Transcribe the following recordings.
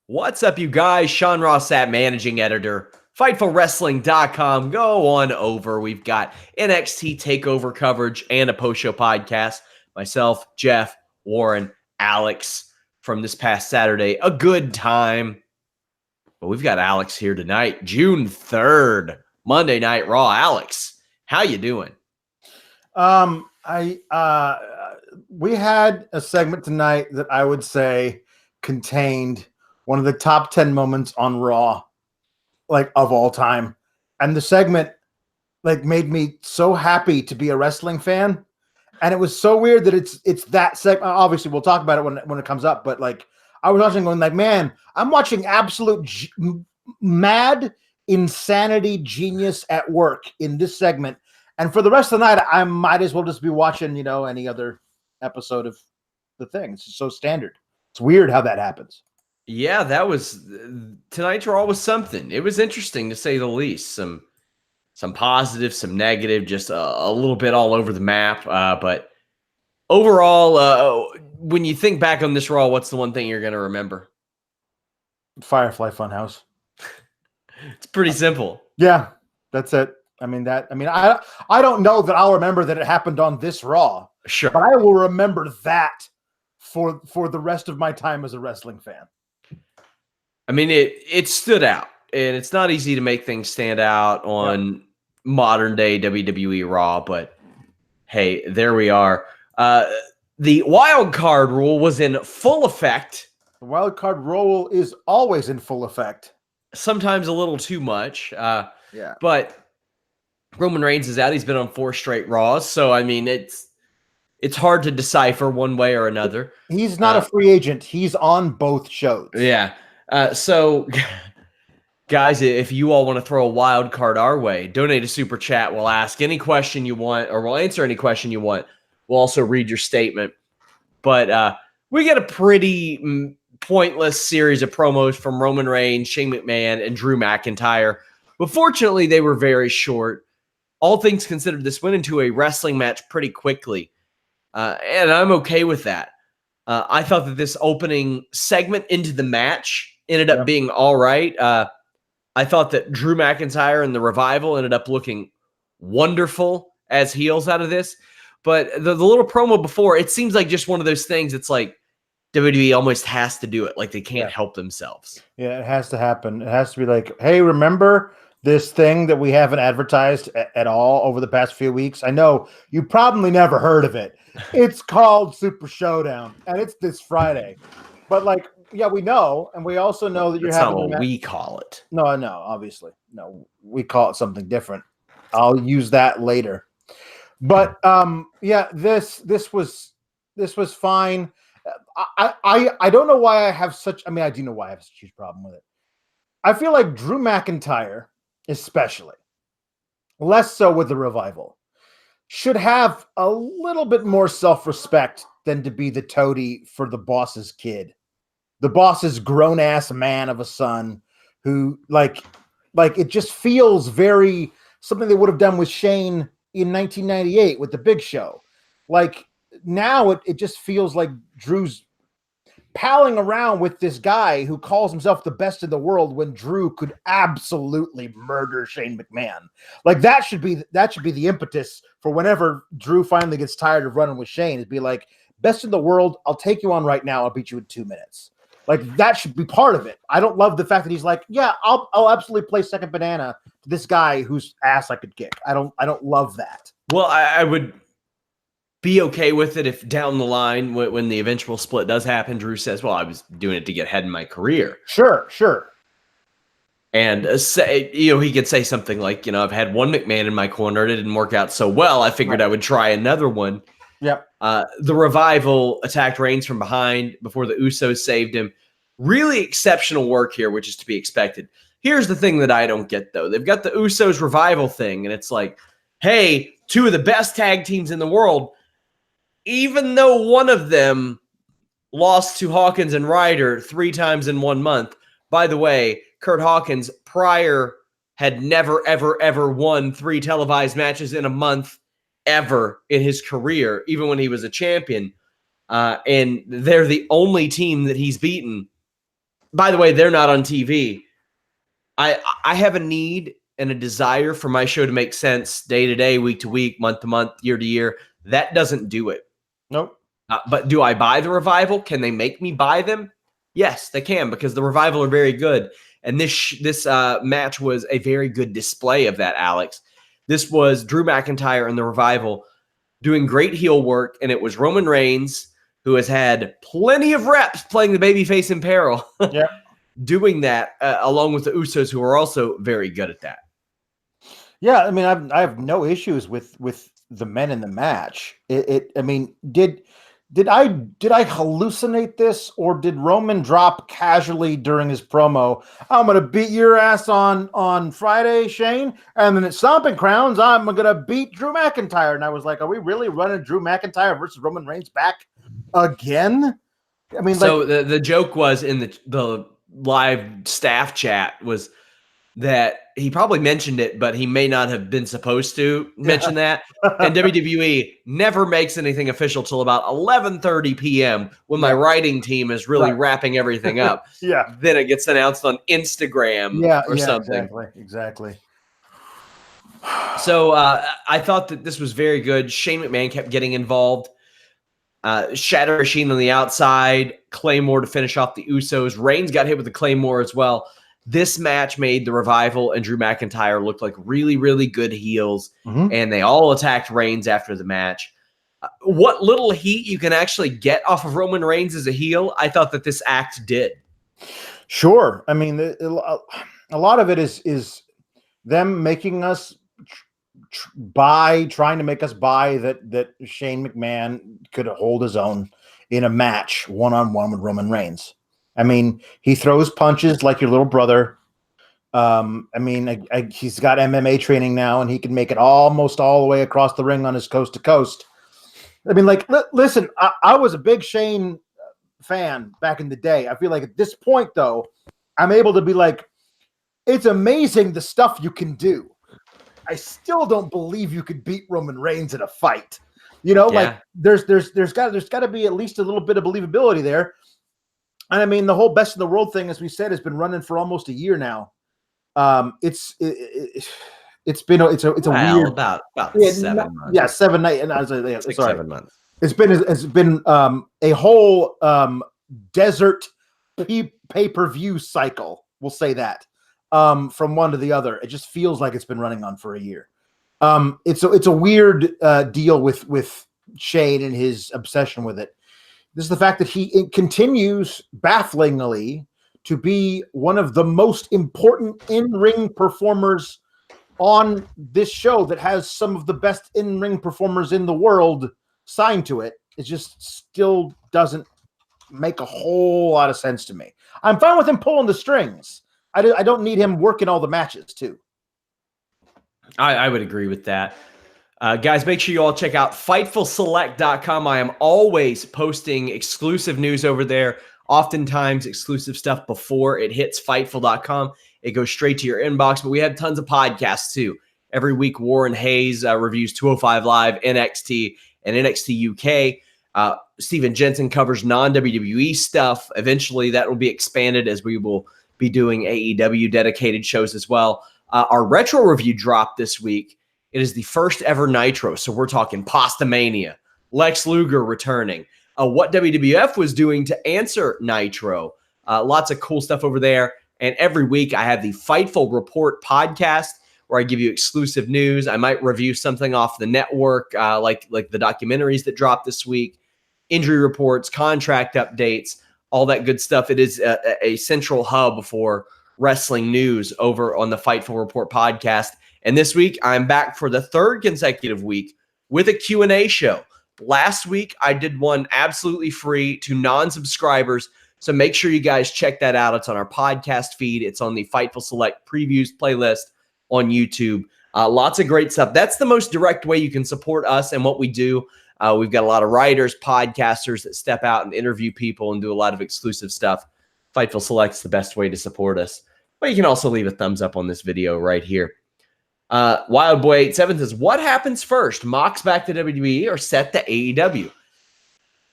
What's up, you guys? Sean Ross Sapp, managing editor, FightfulWrestling.com. Go on over. We've got NXT TakeOver coverage and a post-show podcast. Myself, Jeff, Warren, Alex from this past Saturday. A good time. But we've got Alex here tonight, June 3rd, Monday Night Raw. Alex, how you doing? We had a segment tonight that I would say contained one of the top 10 moments on Raw, like, of all time. And the segment, like, made me so happy to be a wrestling fan. And it was so weird that it's that segment. Obviously, we'll talk about it when it comes up. But, like, I was watching going like, man, I'm watching absolute mad insanity genius at work in this segment. And for the rest of the night, I might as well just be watching, any other episode of the thing. It's just so standard. It's weird how that happens. Yeah, that was tonight's Raw was something. It was interesting to say the least. Some positive, some negative, just a little bit all over the map. But overall, when you think back on this Raw, what's the one thing you're going to remember? Firefly Funhouse. It's pretty simple. Yeah, that's it. I don't know that I'll remember that it happened on this Raw. Sure. But I will remember that for the rest of my time as a wrestling fan. I mean, it stood out, and it's not easy to make things stand out on modern day WWE Raw, but hey, there we are. The wild card rule was in full effect. The wild card rule is always in full effect. Sometimes a little too much. But Roman Reigns is out. He's been on 4 straight Raws, so I mean, it's hard to decipher one way or another. He's not a free agent. He's on both shows. Yeah. So, guys, if you all want to throw a wild card our way, donate a super chat. We'll ask any question you want, or we'll answer any question you want. We'll also read your statement. But we get a pretty pointless series of promos from Roman Reigns, Shane McMahon, and Drew McIntyre. But fortunately, they were very short. All things considered, this went into a wrestling match pretty quickly. And I'm okay with that. I thought that this opening segment into the match ended up being all right. I thought that Drew McIntyre and the Revival ended up looking wonderful as heels out of this. But the little promo before, it seems like just one of those things. It's like WWE almost has to do it. Like they can't help themselves. Yeah, it has to happen. It has to be like, hey, remember this thing that we haven't advertised at all over the past few weeks? I know you probably never heard of it. It's called Super Showdown, and it's this Friday. But, like, yeah, we know, and we also know that you're having... That's not what we call it. No, obviously. No, we call it something different. I'll use that later. But, this was fine. I don't know why I have such... I mean, I do know why I have such a huge problem with it. I feel like Drew McIntyre, especially, less so with the Revival, should have a little bit more self-respect than to be the toady for the boss's kid. The boss's grown-ass man of a son who, like it just feels very something they would have done with Shane in 1998 with the Big Show. Like, now it just feels like Drew's palling around with this guy who calls himself the best in the world when Drew could absolutely murder Shane McMahon. Like, that should be the impetus for whenever Drew finally gets tired of running with Shane. It'd be like, best in the world, I'll take you on right now. I'll beat you in 2 minutes. Like, that should be part of it. I don't love the fact that he's like, yeah, I'll absolutely play second banana to this guy whose ass I could kick. I don't love that. Well, I would be okay with it if down the line, when the eventual split does happen, Drew says, well, I was doing it to get ahead in my career. Sure. And he could say something like, I've had one McMahon in my corner. It didn't work out so well. I figured I would try another one. Yep. The Revival attacked Reigns from behind before the Usos saved him. Really exceptional work here, which is to be expected. Here's the thing that I don't get, though. They've got the Usos Revival thing, and it's like, hey, 2 of the best tag teams in the world, even though one of them lost to Hawkins and Ryder 3 times in 1 month. By the way, Kurt Hawkins prior had never, ever, ever won 3 televised matches in a month ever in his career, even when he was a champion. And they're the only team that he's beaten by the way, they're not on TV. I have a need and a desire for my show to make sense day to day, week to week, month to month, year to year. That doesn't do it. Nope. But do I buy the Revival? Can they make me buy them? Yes, they can, because the Revival are very good. And this match was a very good display of that, Alex. This was Drew McIntyre and the Revival doing great heel work, and it was Roman Reigns, who has had plenty of reps playing the babyface in peril, doing that along with the Usos, who are also very good at that. Yeah, I mean, I have no issues with the men in the match. I mean, did I hallucinate this, or did Roman drop casually during his promo, "I'm gonna beat your ass on Friday, Shane, and then at Stomping Crowns, I'm gonna beat Drew McIntyre"? And I was like, are we really running Drew McIntyre versus Roman Reigns back again? I mean, so the joke was in the live staff chat was that he probably mentioned it, but he may not have been supposed to mention that. And WWE never makes anything official till about 11:30 p.m. when my writing team is really wrapping everything up. Then it gets announced on Instagram or something. Exactly. So I thought that this was very good. Shane McMahon kept getting involved. Shatter Machine on the outside, Claymore to finish off the Usos. Reigns got hit with the Claymore as well. This match made the Revival and Drew McIntyre look like really, really good heels, and they all attacked Reigns after the match. What little heat you can actually get off of Roman Reigns as a heel, I thought that this act did. Sure. I mean, a lot of it is them making us trying to make us buy that Shane McMahon could hold his own in a match one-on-one with Roman Reigns. I mean, he throws punches like your little brother. I mean, he's got MMA training now, and he can make it almost all the way across the ring on his coast to coast. I mean, like, listen, I was a big Shane fan back in the day. I feel like at this point, though, I'm able to be like, it's amazing the stuff you can do. I still don't believe you could beat Roman Reigns in a fight. You know, like there's got to be at least a little bit of believability there. And I mean, the whole best in the world thing, as we said, has been running for almost a year now. It's a weird about 7 months. Yeah, 7 nights. And I was like, 7 months. It's been a whole desert pay-per-view cycle. We'll say that from one to the other. It just feels like it's been running on for a year. It's a weird deal with Shane and his obsession with it. This is the fact that he continues bafflingly to be one of the most important in-ring performers on this show that has some of the best in-ring performers in the world signed to it. It just still doesn't make a whole lot of sense to me. I'm fine with him pulling the strings. I don't need him working all the matches too. I would agree with that. Guys, make sure you all check out FightfulSelect.com. I am always posting exclusive news over there, oftentimes exclusive stuff before it hits Fightful.com. It goes straight to your inbox, but we have tons of podcasts too. Every week, Warren Hayes reviews 205 Live, NXT, and NXT UK. Steven Jensen covers non-WWE stuff. Eventually, that will be expanded as we will be doing AEW dedicated shows as well. Our retro review dropped this week. It is the first ever Nitro, so we're talking Pasta Mania, Lex Luger returning, what WWF was doing to answer Nitro. Lots of cool stuff over there. And every week I have the Fightful Report podcast where I give you exclusive news. I might review something off the network, like the documentaries that dropped this week, injury reports, contract updates, all that good stuff. It is a central hub for wrestling news over on the Fightful Report podcast. And this week, I'm back for the third consecutive week with a Q&A show. Last week, I did one absolutely free to non-subscribers, so make sure you guys check that out. It's on our podcast feed. It's on the Fightful Select Previews playlist on YouTube. Lots of great stuff. That's the most direct way you can support us and what we do. We've got a lot of writers, podcasters that step out and interview people and do a lot of exclusive stuff. Fightful Select's the best way to support us. But you can also leave a thumbs up on this video right here. Wildboy87 says, what happens first? Mox back to WWE or Seth to AEW?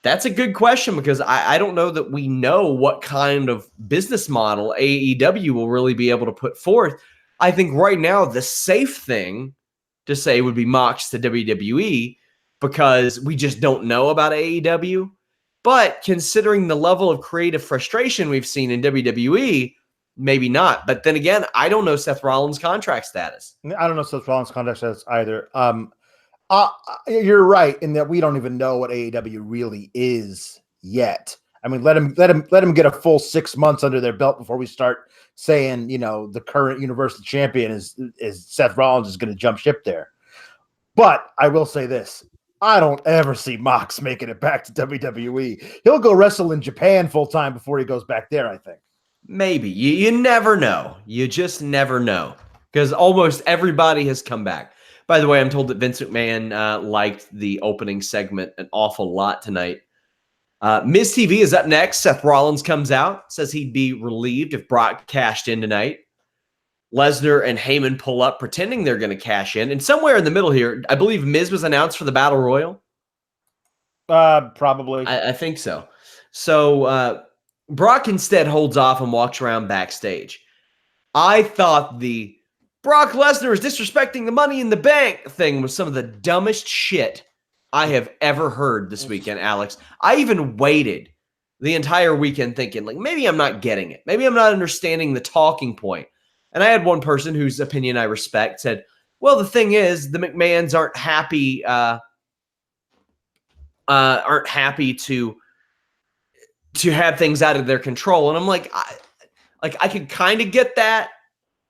That's a good question because I don't know that we know what kind of business model AEW will really be able to put forth. I think right now the safe thing to say would be Mox to WWE because we just don't know about AEW. But considering the level of creative frustration we've seen in WWE, maybe not. But then again, I don't know Seth Rollins' contract status. I don't know Seth Rollins' contract status either. You're right in that we don't even know what AEW really is yet. I mean, let him get a full 6 months under their belt before we start saying, the current Universal Champion is Seth Rollins is going to jump ship there. But I will say this. I don't ever see Mox making it back to WWE. He'll go wrestle in Japan full time before he goes back there, I think. Maybe. You never know. You just never know. Because almost everybody has come back. By the way, I'm told that Vince McMahon liked the opening segment an awful lot tonight. Miz TV is up next. Seth Rollins comes out, says he'd be relieved if Brock cashed in tonight. Lesnar and Heyman pull up, pretending they're going to cash in. And somewhere in the middle here, I believe Miz was announced for the Battle Royal. Probably. I think so. So Brock instead holds off and walks around backstage. I thought the Brock Lesnar is disrespecting the Money in the Bank thing was some of the dumbest shit I have ever heard this weekend, Alex. I even waited the entire weekend thinking, like, maybe I'm not getting it. Maybe I'm not understanding the talking point. And I had one person whose opinion I respect said, well, the thing is, the McMahons aren't happy to have things out of their control. And I'm like, I could kind of get that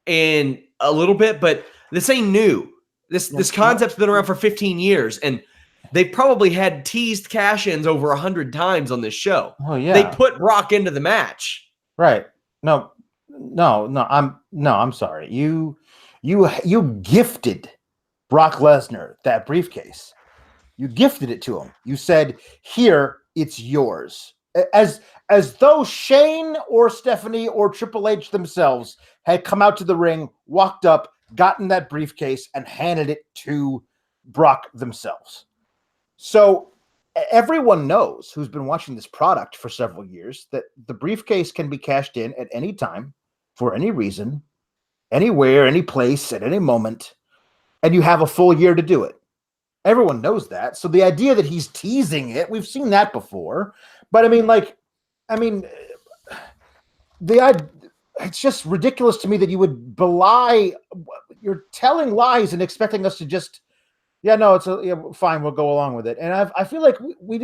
in a little bit, but this ain't new. This concept's been around for 15 years, and they've probably had teased cash-ins over 100 times on this show. Oh yeah, they put Brock into the match. Right? No. I'm sorry. You gifted Brock Lesnar that briefcase. You gifted it to him. You said, "Here, it's yours." As though Shane or Stephanie or Triple H themselves had come out to the ring, walked up, gotten that briefcase, and handed it to Brock themselves. So everyone knows who's been watching this product for several years that the briefcase can be cashed in at any time, for any reason, anywhere, any place, at any moment, and you have a full year to do it. Everyone knows that. So the idea that he's teasing it, we've seen that before. But it's just ridiculous to me that you would belie. You're telling lies and expecting us to just, fine, we'll go along with it. And I feel like we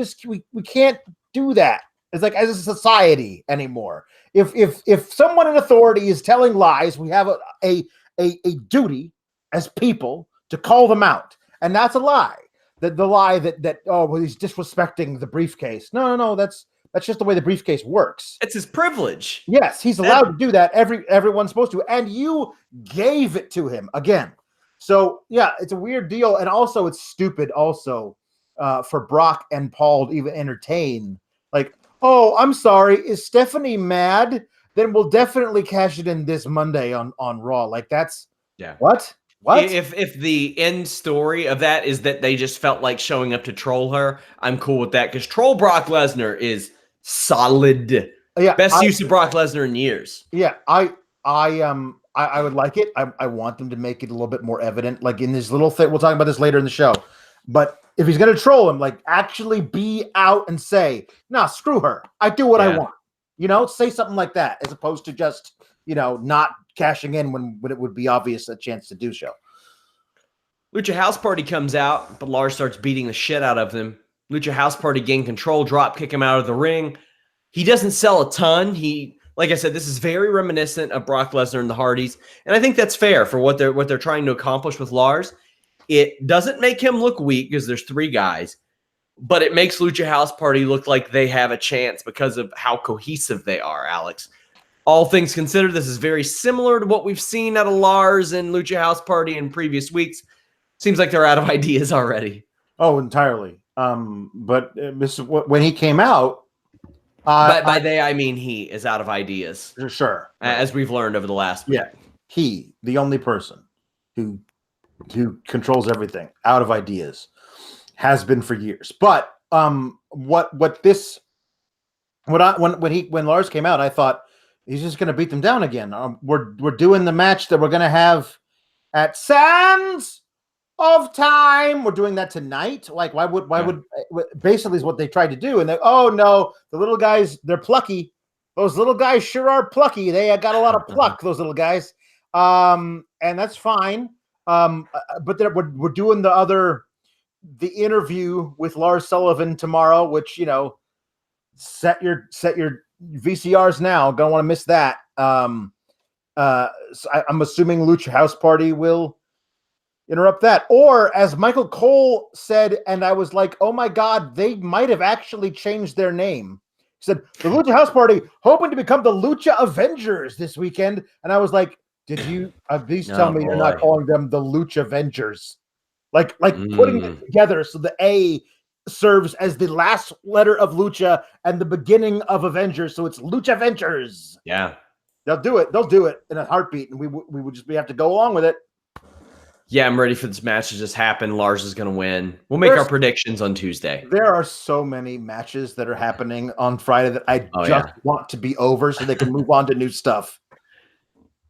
can't do that. It's like as a society anymore. If someone in authority is telling lies, we have a duty as people to call them out. And that's a lie. The lie that he's disrespecting the briefcase. No, that's just the way the briefcase works. It's his privilege. Yes, he's allowed to do that. Everyone's supposed to, and you gave it to him again. So yeah, it's a weird deal, and also it's stupid. Also, for Brock and Paul to even entertain, like, oh, I'm sorry, is Stephanie mad? Then we'll definitely cash it in this Monday on Raw. Like that's what. If the end story of that is that they just felt like showing up to troll her, I'm cool with that because troll Brock Lesnar is solid. Yeah, best use of Brock Lesnar in years. Yeah, I would like it. I want them to make it a little bit more evident, like in this little thing. We'll talk about this later in the show. But if he's gonna troll him, like actually be out and say, "Nah, screw her. I do what I want." Say something like that as opposed to just not cashing in when it would be obvious a chance to do so. Lucha House Party comes out, but Lars starts beating the shit out of them. Lucha House Party gain control, drop kick him out of the ring. He doesn't sell a ton. Like I said, this is very reminiscent of Brock Lesnar and the Hardys, and I think that's fair for what they're trying to accomplish with Lars. It doesn't make him look weak because there's 3 guys, but it makes Lucha House Party look like they have a chance because of how cohesive they are, Alex. All things considered, this is very similar to what we've seen out of Lars and Lucha House Party in previous weeks. Seems like they're out of ideas already. Oh, entirely. But when he came out, by they I mean he is out of ideas. Sure, as we've learned over the last week. Yeah, he, the only person who controls everything, out of ideas, has been for years. But when Lars came out, I thought he's just going to beat them down again. We're doing the match that we're going to have at Sands of Time. We're doing that tonight. Like, why would basically is what they tried to do. And oh no, the little guys, they're plucky. Those little guys sure are plucky. They got a lot of pluck, those little guys. And that's fine. But we're doing the interview with Lars Sullivan tomorrow, which, set your VCRs now. Don't want to miss that. So I'm assuming Lucha House Party will interrupt that. Or as Michael Cole said, and I was like, oh my God, they might have actually changed their name. He said, the Lucha House Party hoping to become the Lucha Avengers this weekend. And I was like, did you please tell me you're not calling them the Lucha Avengers? Like putting it together so the A serves as the last letter of Lucha and the beginning of Avengers, so it's Lucha Avengers. Yeah, they'll do it in a heartbeat, and we have to go along with it. Yeah, I'm ready for this match to just happen. Lars is going to win. We'll make our predictions on Tuesday. There are so many matches that are happening on Friday that I want to be over so they can move on to new stuff.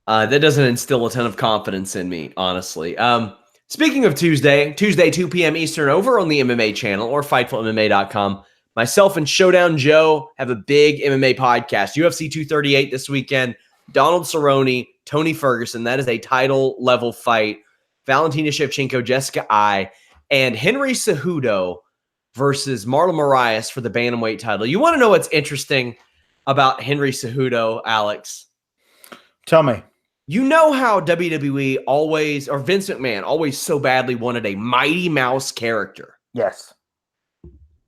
That doesn't instill a ton of confidence in me, honestly. Speaking of Tuesday, 2 p.m. Eastern over on the MMA channel or FightfulMMA.com, myself and Showdown Joe have a big MMA podcast. UFC 238 this weekend. Donald Cerrone, Tony Ferguson. That is a title-level fight. Valentina Shevchenko, Jessica Ai, and Henry Cejudo versus Marlon Moraes for the bantamweight title. You want to know what's interesting about Henry Cejudo, Alex? Tell me. You know how WWE always, or Vince McMahon always so badly wanted a Mighty Mouse character? Yes.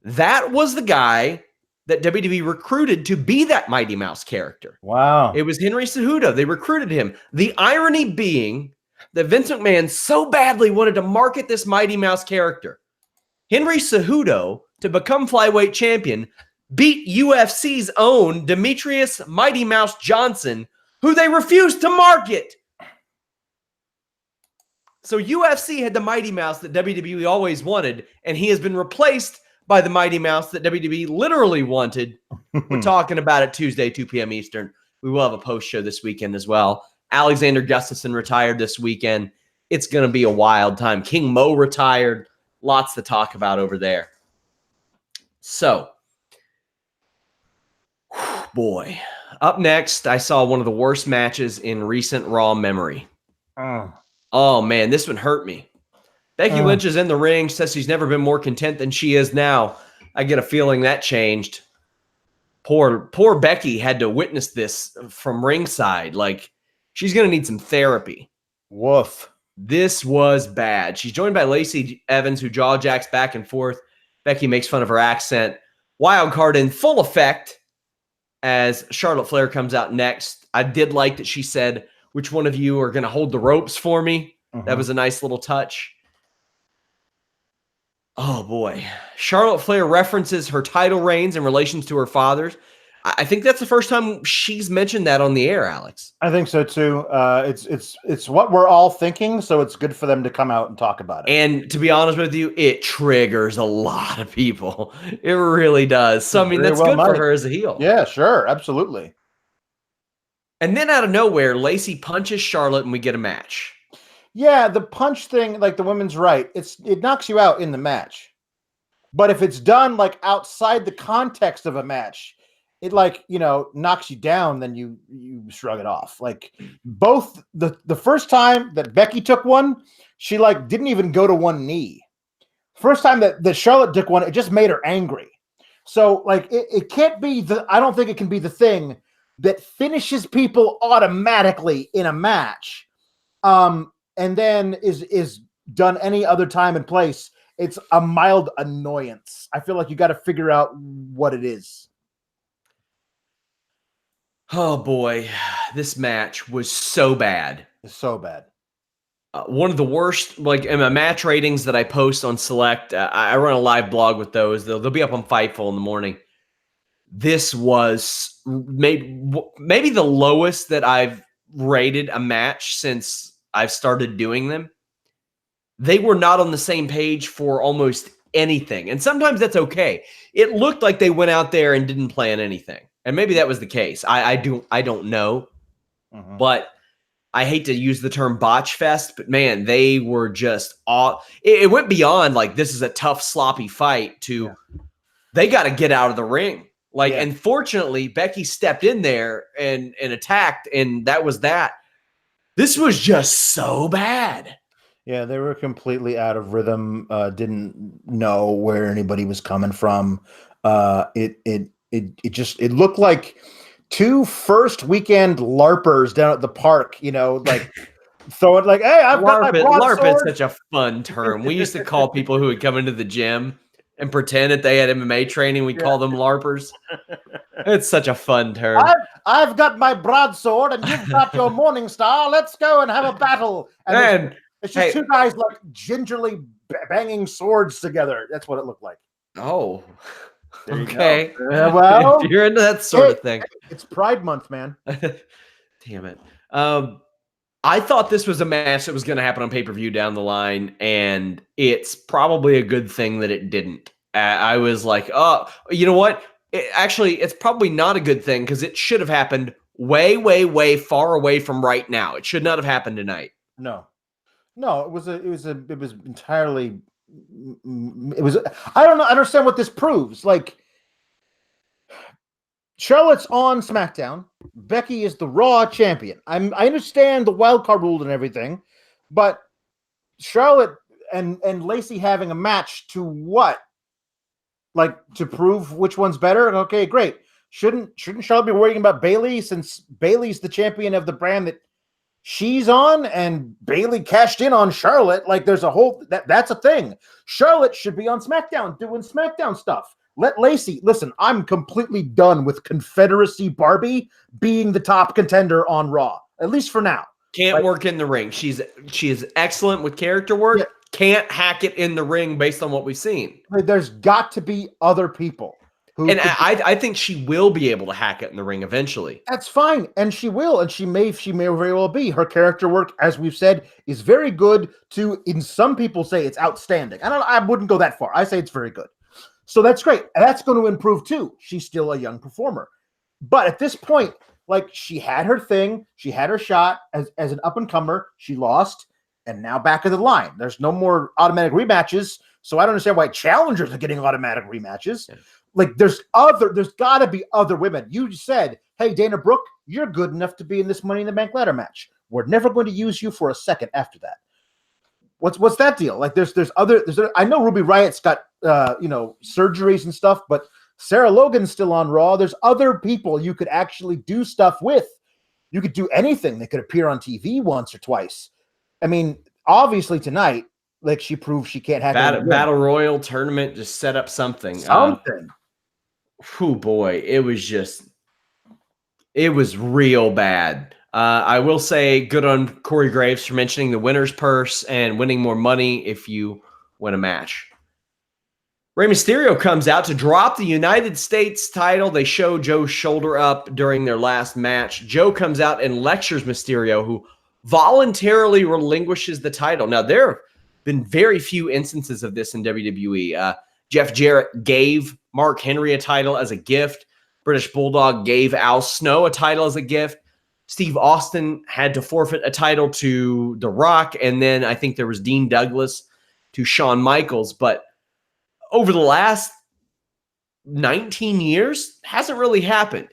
That was the guy that WWE recruited to be that Mighty Mouse character. Wow. It was Henry Cejudo. They recruited him. The irony being that Vince McMahon so badly wanted to market this Mighty Mouse character. Henry Cejudo, to become flyweight champion, beat UFC's own Demetrius Mighty Mouse Johnson, who they refused to market. So UFC had the Mighty Mouse that WWE always wanted, and he has been replaced by the Mighty Mouse that WWE literally wanted. We're talking about it Tuesday, 2 p.m. Eastern. We will have a post show this weekend as well. Alexander Gustafsson retired this weekend. It's going to be a wild time. King Mo retired. Lots to talk about over there. So, boy. Up next, I saw one of the worst matches in recent Raw memory. Oh, man, this one hurt me. Becky Lynch is in the ring, says she's never been more content than she is now. I get a feeling that changed. Poor Becky had to witness this from ringside. Like, she's going to need some therapy. Woof. This was bad. She's joined by Lacey Evans, who jaw jacks back and forth. Becky makes fun of her accent. Wild card in full effect as Charlotte Flair comes out next. I did like that she said, which one of you are going to hold the ropes for me? That was a nice little touch. Oh, boy. Charlotte Flair references her title reigns in relation to her father's. I think that's the first time she's mentioned that on the air, Alex. I think so too. It's what we're all thinking, so it's good for them to come out and talk about it. And to be honest with you, it triggers a lot of people. It really does. So I mean, that's good for her as a heel. Yeah, sure, absolutely. And then out of nowhere, Lacey punches Charlotte, and we get a match. Yeah, the punch thing, like the women's right, it knocks you out in the match. But if it's done like outside the context of a match, it knocks you down, then you shrug it off. Like both the first time that Becky took one, she didn't even go to one knee. First time that Charlotte took one, it just made her angry. So it can't be I don't think it can be the thing that finishes people automatically in a match. And then is done any other time and place. It's a mild annoyance. I feel like you got to figure out what it is. Oh, boy. This match was so bad. It's so bad. One of the worst, in my match ratings that I post on Select, I run a live blog with those. They'll be up on Fightful in the morning. This was maybe the lowest that I've rated a match since I've started doing them. They were not on the same page for almost anything. And sometimes that's okay. It looked like they went out there and didn't plan anything. And maybe that was the case. I don't know. Mhm. But I hate to use the term botch fest, but man, they were just all it went beyond like this is a tough, sloppy fight to they got to get out of the ring. Like, and fortunately, Becky stepped in there and attacked, and that was that. This was just so bad. Yeah, they were completely out of rhythm. Didn't know where anybody was coming from. It looked like two first weekend LARPers down at the park. Like throwing like, hey, I've got my broadsword. LARP is such a fun term. We used to call people who would come into the gym and pretend that they had MMA training. We call them LARPers. It's such a fun term. I've got my broadsword and you've got your Morning Star. Let's go and have a battle. And it's just two guys like gingerly banging swords together. That's what it looked like. Oh, okay. Well, you're into that sort of thing. It's Pride Month, man. Damn it. I thought this was a match that was going to happen on pay-per-view down the line, and it's probably a good thing that it didn't. I was like, oh, you know what? It's probably not a good thing because it should have happened way, way, way far away from right now. It should not have happened tonight. No, it was entirely. I don't know. I understand what this proves. Like, Charlotte's on SmackDown. Becky is the Raw champion. I understand the wild card rule and everything, but Charlotte and Lacey having a match to what? Like, to prove which one's better? Okay, great. Shouldn't Charlotte be worrying about Bayley since Bayley's the champion of the brand that she's on, and Bayley cashed in on Charlotte? Like, there's a whole that's a thing. Charlotte should be on SmackDown doing SmackDown stuff. Let Lacey listen. I'm completely done with Confederacy Barbie being the top contender on Raw, at least for now. Can't work in the ring. She is excellent with character work. Yeah. Can't hack it in the ring based on what we've seen. There's got to be other people. I think she will be able to hack it in the ring eventually. That's fine, and she will, and she may very well be. Her character work, as we've said, is very good. In some people say it's outstanding. I wouldn't go that far. I say it's very good. So that's great. And that's going to improve too. She's still a young performer. But at this point, like, she had her thing. She had her shot as an up-and-comer. She lost, and now back of the line. There's no more automatic rematches, so I don't understand why challengers are getting automatic rematches. Yeah. Like, there's got to be other women. You said, hey, Dana Brooke, you're good enough to be in this Money in the Bank ladder match. We're never going to use you for a second after that. What's that deal? Like, there's other. I know Ruby Riot's got surgeries and stuff, but Sarah Logan's still on Raw. There's other people you could actually do stuff with. You could do anything. They could appear on TV once or twice. I mean, obviously tonight, like, she proved she can't hack Battle Royal tournament. Just set up something. Oh boy, it was real bad. I will say good on Corey Graves for mentioning the winner's purse and winning more money if you win a match. Rey Mysterio comes out to drop the United States title. They show Joe's shoulder up during their last match. Joe comes out and lectures Mysterio, who voluntarily relinquishes the title. Now, there have been very few instances of this in WWE. Jeff Jarrett gave Mark Henry a title as a gift. British Bulldog gave Al Snow a title as a gift. Steve Austin had to forfeit a title to The Rock, and then I think there was Dean Douglas to Shawn Michaels. But over the last 19 years, hasn't really happened.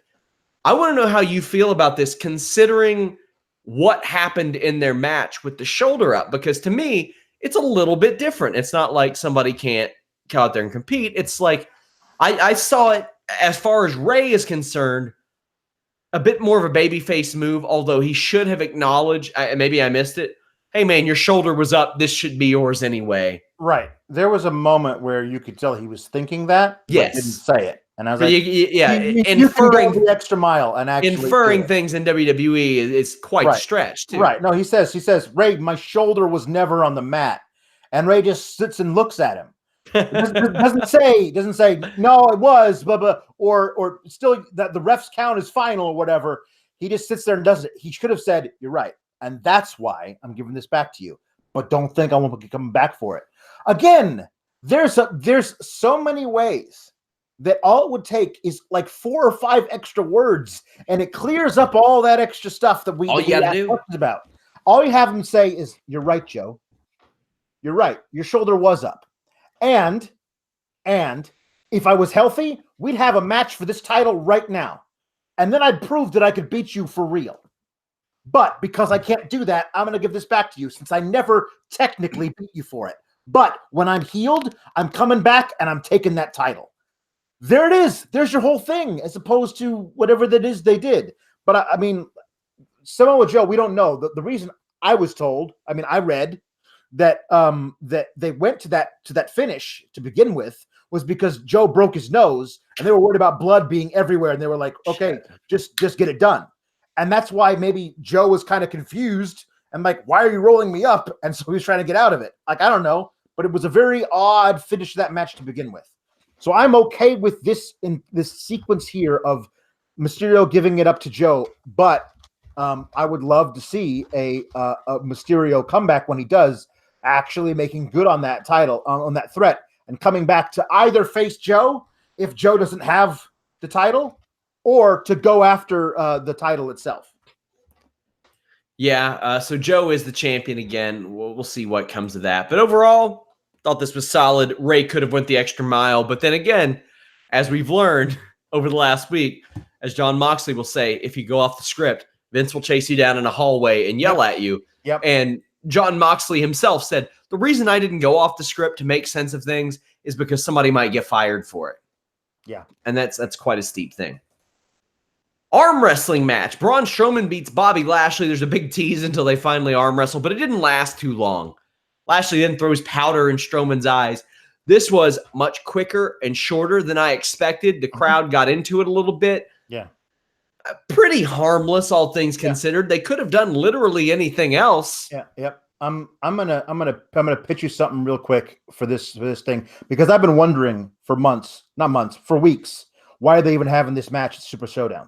I want to know how you feel about this, considering what happened in their match with the shoulder up, because to me, it's a little bit different. It's not like somebody can't go out there and compete. It's like I saw it, as far as Rey is concerned, a bit more of a babyface move, although he should have acknowledged, maybe I missed it, hey, man, your shoulder was up. This should be yours anyway. Right. There was a moment where you could tell he was thinking that, yes, but didn't say it. And I was like, you inferring the extra mile and actually inferring things in WWE is quite stretched too. Right. No, he says, Rey, my shoulder was never on the mat. And Rey just sits and looks at him. Doesn't say no, it was blah blah, or still that the ref's count is final or whatever. He just sits there and does it. He could have said, you're right, and that's why I'm giving this back to you, but don't think I won't be coming back for it again. There's so many ways that all it would take is like 4 or 5 extra words, and it clears up all that extra stuff that we gotta do questions about. All you have them say is, "You're right, Joe. You're right. Your shoulder was up." And if I was healthy, we'd have a match for this title right now. And then I'd prove that I could beat you for real. But because I can't do that, I'm going to give this back to you since I never technically beat you for it. But when I'm healed, I'm coming back and I'm taking that title. There it is. There's your whole thing, as opposed to whatever that is they did. But I mean, Samoa Joe, we don't know. The reason I was told, I mean, I read that that they went to that finish to begin with was because Joe broke his nose and they were worried about blood being everywhere, and they were like, okay, just get it done. And that's why maybe Joe was kind of confused and like, why are you rolling me up? And so he was trying to get out of it. Like, I don't know, but it was a very odd finish to that match to begin with. So I'm okay with this in this sequence here of Mysterio giving it up to Joe, but I would love to see a Mysterio comeback when he does, actually making good on that title, on that threat, and coming back to either face Joe if Joe doesn't have the title, or to go after the title itself. Yeah, so Joe is the champion again. We'll see what comes of that. But overall, thought this was solid. Ray could have went the extra mile. But then again, as we've learned over the last week, as John Moxley will say, if you go off the script, Vince will chase you down in a hallway and yell at you. Yep. And John Moxley himself said, the reason I didn't go off the script to make sense of things is because somebody might get fired for it. Yeah. And that's quite a steep thing. Arm wrestling match. Braun Strowman beats Bobby Lashley. There's a big tease until they finally arm wrestle, but it didn't last too long. Lashley then throws powder in Strowman's eyes. This was much quicker and shorter than I expected. The crowd got into it a little bit. Yeah. Pretty harmless, all things considered. They could have done literally anything else. Yeah. Yep. I'm gonna pitch you something real quick for this thing, because I've been wondering for weeks, why are they even having this match at Super Showdown?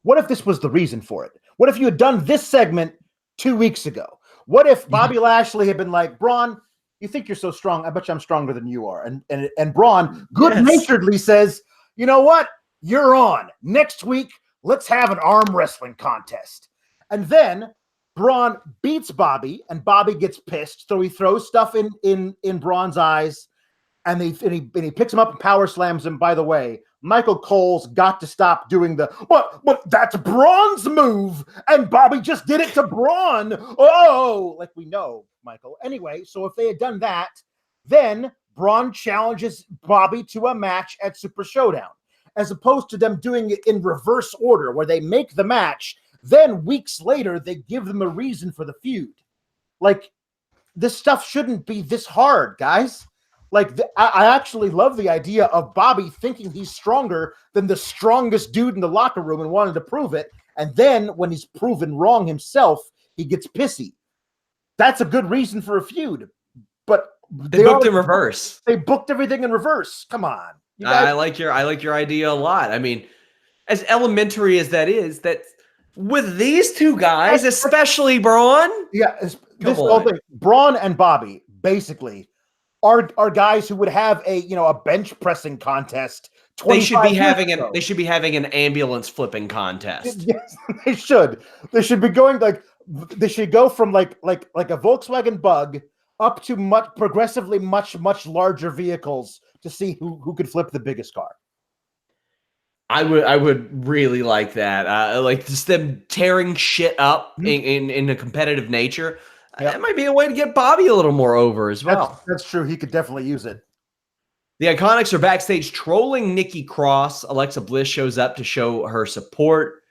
What if this was the reason for it? What if you had done this segment 2 weeks ago? What if Bobby Lashley had been like, Braun, you think you're so strong? I bet you I'm stronger than you are. And Braun good-naturedly says, you know what? You're on. Next week, let's have an arm wrestling contest. And then Braun beats Bobby, and Bobby gets pissed, so he throws stuff in Braun's eyes, and he picks him up and power slams him. By the way, Michael Cole's got to stop doing but that's Braun's move, and Bobby just did it to Braun. Oh, like we know, Michael. Anyway, so if they had done that, then Braun challenges Bobby to a match at Super Showdown, as opposed to them doing it in reverse order, where they make the match, then weeks later they give them a reason for the feud. Like, this stuff shouldn't be this hard, guys. Like, I actually love the idea of Bobby thinking he's stronger than the strongest dude in the locker room and wanted to prove it. And then when he's proven wrong himself, he gets pissy. That's a good reason for a feud. But they booked in reverse. They booked everything in reverse. Come on. I like your idea a lot. I mean, as elementary as that is, that with these two guys, especially Braun. Yeah, this whole thing, Braun and Bobby basically are guys who would have a bench pressing contest. They should be having an ambulance flipping contest. Yes, they should. They should be going they should go from like a Volkswagen Bug up to progressively much larger vehicles to see who could flip the biggest car. I would really like that. Like just them tearing shit up in a competitive nature. Yep. That might be a way to get Bobby a little more over as well. That's true. He could definitely use it. The Iconics are backstage trolling Nikki Cross. Alexa Bliss shows up to show her support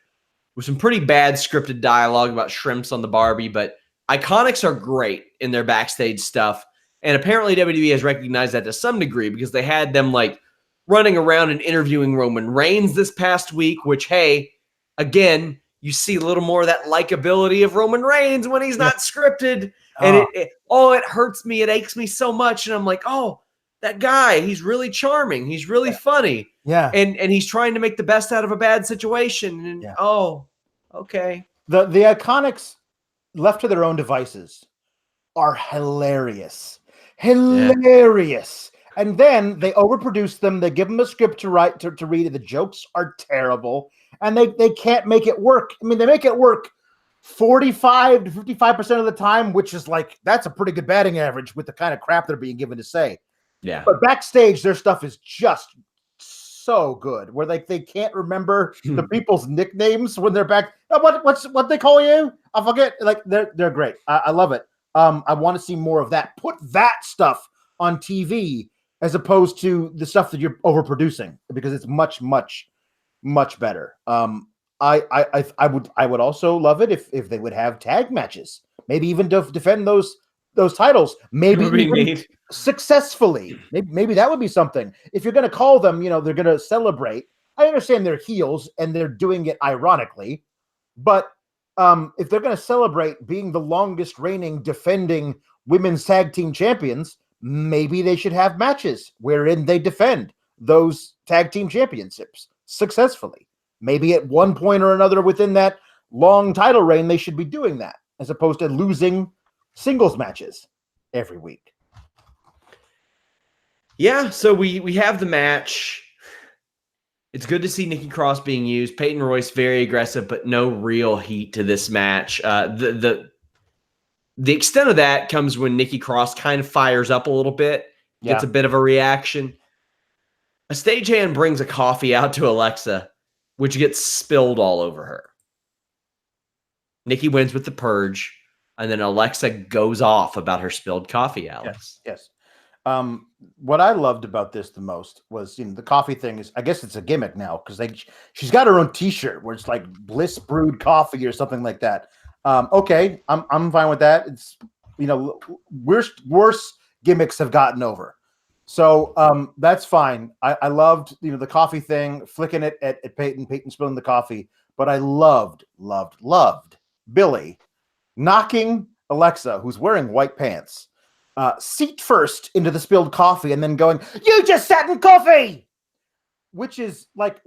with some pretty bad scripted dialogue about shrimps on the Barbie, but Iconics are great in their backstage stuff. And apparently WWE has recognized that to some degree, because they had them like running around and interviewing Roman Reigns this past week, which, hey, again, you see a little more of that likability of Roman Reigns when he's not scripted. And it hurts me. It aches me so much. And I'm like, oh, that guy, he's really charming. He's really funny. Yeah. And he's trying to make the best out of a bad situation. And okay. The Iconics, left to their own devices, are hilarious. Hilarious. And then they overproduce them. They give them a script to write to read. The jokes are terrible, and they can't make it work. I mean, they make it work 45 to 55% of the time, which is like that's a pretty good batting average with the kind of crap they're being given to say. Yeah. But backstage, their stuff is just so good, where like they can't remember the people's nicknames when they're back. What they call you? I forget. Like they're great. I love it. I want to see more of that. Put that stuff on TV as opposed to the stuff that you're overproducing, because it's much better. I would also love it if they would have tag matches, maybe even to defend those titles, maybe even successfully. Maybe that would be something. If you're going to call them, they're going to celebrate. I understand they're heels and they're doing it ironically, but if they're going to celebrate being the longest reigning defending women's tag team champions, maybe they should have matches wherein they defend those tag team championships successfully. Maybe at one point or another within that long title reign, they should be doing that as opposed to losing singles matches every week. Yeah, so we have the match. It's good to see Nikki Cross being used. Peyton Royce very aggressive, but no real heat to this match. The extent of that comes when Nikki Cross kind of fires up a little bit, gets a bit of a reaction. A stagehand brings a coffee out to Alexa, which gets spilled all over her. Nikki wins with the purge, and then Alexa goes off about her spilled coffee, Alex. Yes. What I loved about this the most was, the coffee thing is, I guess it's a gimmick now, because she's got her own T-shirt where it's like Bliss brewed coffee or something like that. Okay, I'm fine with that. It's worse gimmicks have gotten over, so that's fine. I loved the coffee thing, flicking it at Peyton spilling the coffee, but I loved Billy knocking Alexa, who's wearing white pants, seat first into the spilled coffee and then going, "You just sat in coffee," which is like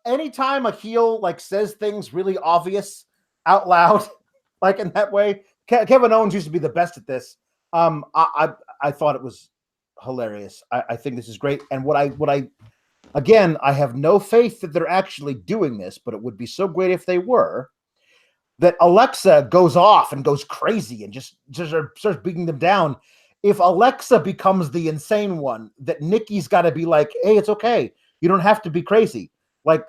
anytime a heel like says things really obvious out loud, like in that way. Kevin Owens used to be the best at this. I thought it was hilarious. I think this is great. And what I again, I have no faith that they're actually doing this, but it would be so great if they were. That Alexa goes off and goes crazy and just starts beating them down. If Alexa becomes the insane one, that Nikki's got to be like, "Hey, it's okay. You don't have to be crazy." Like,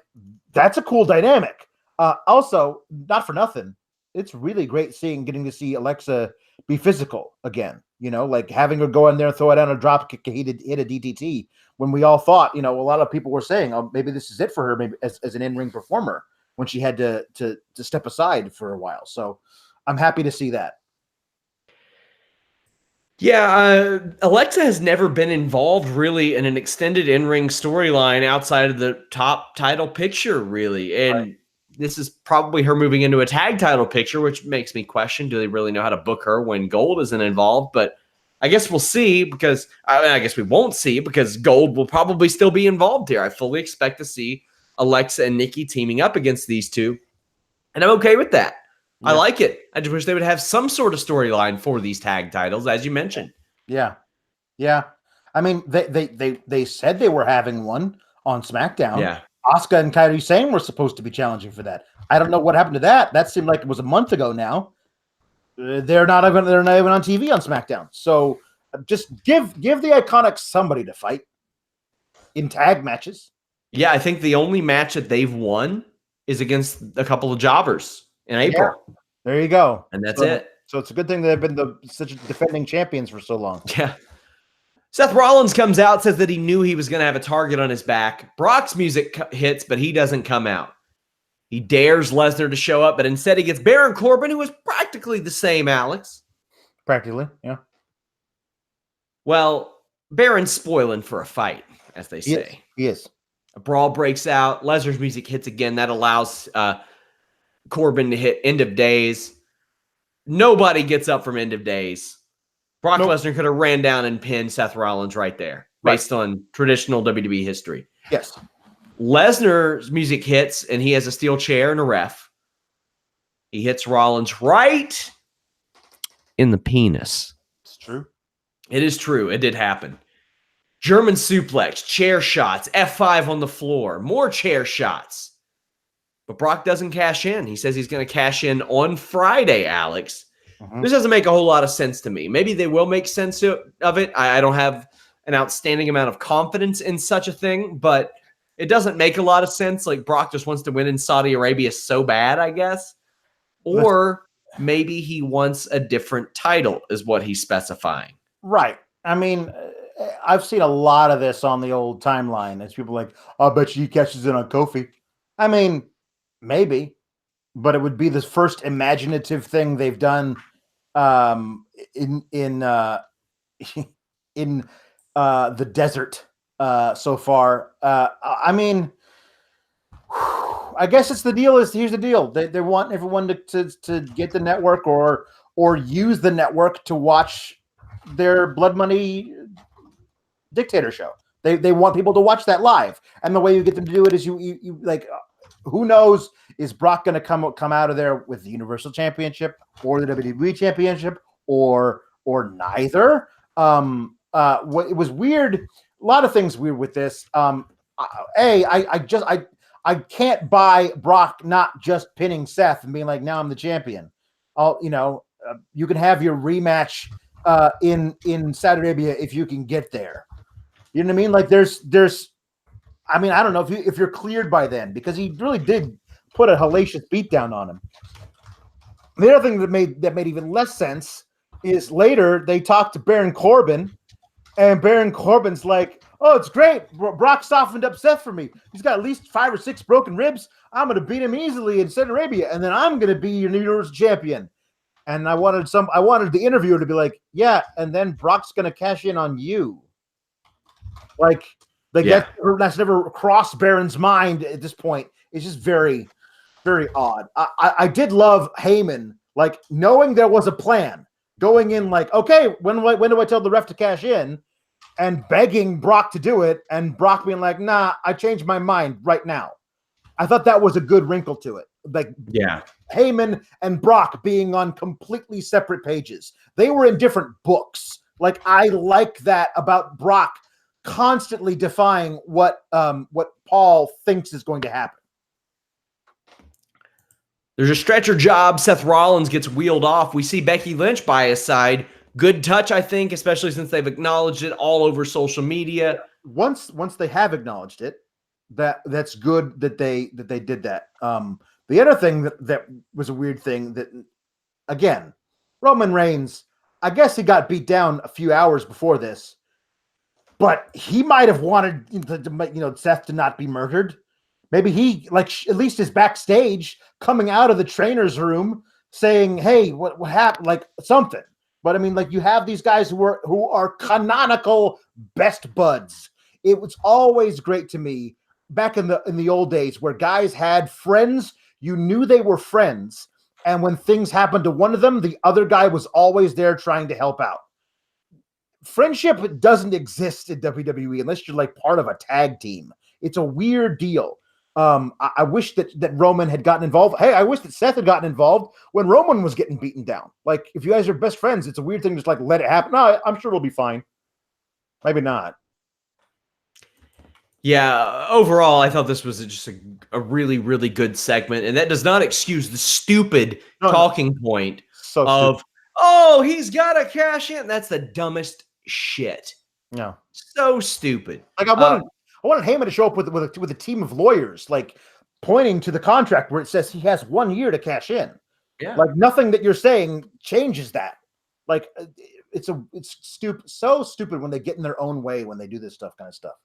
that's a cool dynamic. Also, not for nothing, it's really great getting to see Alexa be physical again. Like having her go in there and throw it down a drop kick, hit a DTT, when we all thought, a lot of people were saying, "Oh, maybe this is it for her, maybe as an in-ring performer," when she had to step aside for a while. So I'm happy to see that. Yeah, Alexa has never been involved really in an extended in-ring storyline outside of the top title picture, really. And this is probably her moving into a tag title picture, which makes me question, do they really know how to book her when Gold isn't involved? But I guess we'll see, because I guess we won't see, because Gold will probably still be involved here. I fully expect to see Alexa and Nikki teaming up against these two, and I'm okay with that. Yeah. I like it. I just wish they would have some sort of storyline for these tag titles, as you mentioned. Yeah. I mean, they said they were having one on SmackDown. Yeah. Asuka and Kairi Sane were supposed to be challenging for that. I don't know what happened to that. That seemed like it was a month ago now. They're not even on TV on SmackDown. So just give the Iconics somebody to fight in tag matches. Yeah, I think the only match that they've won is against a couple of jobbers in April. Yeah, there you go. And that's it. So it's a good thing they've been such defending champions for so long. Yeah. Seth Rollins comes out, says that he knew he was going to have a target on his back. Brock's music hits, but he doesn't come out. He dares Lesnar to show up, but instead he gets Baron Corbin, who was practically the same, Alex. Practically, yeah. Well, Baron's spoiling for a fight, as they say. He is. A brawl breaks out. Lesnar's music hits again. That allows Corbin to hit End of Days. Nobody gets up from End of Days. Brock Lesnar could have ran down and pinned Seth Rollins right there, based on traditional WWE history. Yes. Lesnar's music hits, and he has a steel chair and a ref. He hits Rollins right in the penis. It's true. It is true. It did happen. German suplex, chair shots, F5 on the floor, more chair shots. But Brock doesn't cash in. He says he's going to cash in on Friday, Alex. This doesn't make a whole lot of sense to me. Maybe they will make sense of it. I don't have an outstanding amount of confidence in such a thing, but it doesn't make a lot of sense. Like Brock just wants to win in Saudi Arabia so bad, I guess. Or maybe he wants a different title is what he's specifying. Right. I mean, I've seen a lot of this on the old timeline. It's people like, I'll bet you he catches it on Kofi. I mean, maybe, but it would be the first imaginative thing they've done in the desert so far. I mean, I guess it's the deal. Here's the deal: they want everyone to get the network or use the network to watch their Blood Money Dictator show. They want people to watch that live, and the way you get them to do it is you like. Who knows? Is Brock going to come out of there with the Universal Championship or the WWE Championship or neither? It was weird. A lot of things weird with this. I can't buy Brock not just pinning Seth and being like, now I'm the champion. You can have your rematch in Saudi Arabia if you can get there. You know what I mean? Like I mean, I don't know if you're cleared by then, because he really did put a hellacious beatdown on him. The other thing that made even less sense is later they talked to Baron Corbin, and Baron Corbin's like, "Oh, it's great. Brock softened up Seth for me. He's got at least 5 or 6 broken ribs. I'm going to beat him easily in Saudi Arabia, and then I'm going to be your Universal Champion." And I wanted the interviewer to be like, "Yeah, and then Brock's going to cash in on you." That's never crossed Baron's mind at this point. It's just very, very odd. I did love Heyman, like knowing there was a plan, going in like, okay, when do I tell the ref to cash in, and begging Brock to do it, and Brock being like, nah, I changed my mind right now. I thought that was a good wrinkle to it. Like, yeah, Heyman and Brock being on completely separate pages. They were in different books. Like, I like that about Brock constantly defying what Paul thinks is going to happen. There's a stretcher job. Seth Rollins gets wheeled off. We see Becky Lynch by his side. Good touch, I think, especially since they've acknowledged it all over social media. Once they have acknowledged it, that's good that they did that. The other thing that was a weird thing that, again, Roman Reigns, I guess he got beat down a few hours before this, but he might have wanted Seth to not be murdered. Maybe he, at least is backstage, coming out of the trainer's room saying, "Hey, what happened?" Like something. But I mean, like, you have these guys who are canonical best buds. It was always great to me back in the old days where guys had friends. You knew they were friends, and when things happened to one of them, the other guy was always there trying to help out. Friendship doesn't exist in WWE unless you're like part of a tag team. It's a weird deal. I wish that Roman had gotten involved. Hey, I wish that Seth had gotten involved when Roman was getting beaten down. Like, if you guys are best friends, it's a weird thing to just like let it happen. No, I'm sure it'll be fine. Maybe not. Yeah, overall, I thought this was just a really, really good segment, and that does not excuse the stupid talking point of, "Oh, he's got to cash in." That's the dumbest shit. No, so stupid. Like, I wanted Heyman to show up with a team of lawyers, like pointing to the contract where it says he has 1 year to cash in. Yeah, like nothing that you're saying changes that. Like, it's stupid, so stupid when they get in their own way when they do this kind of stuff.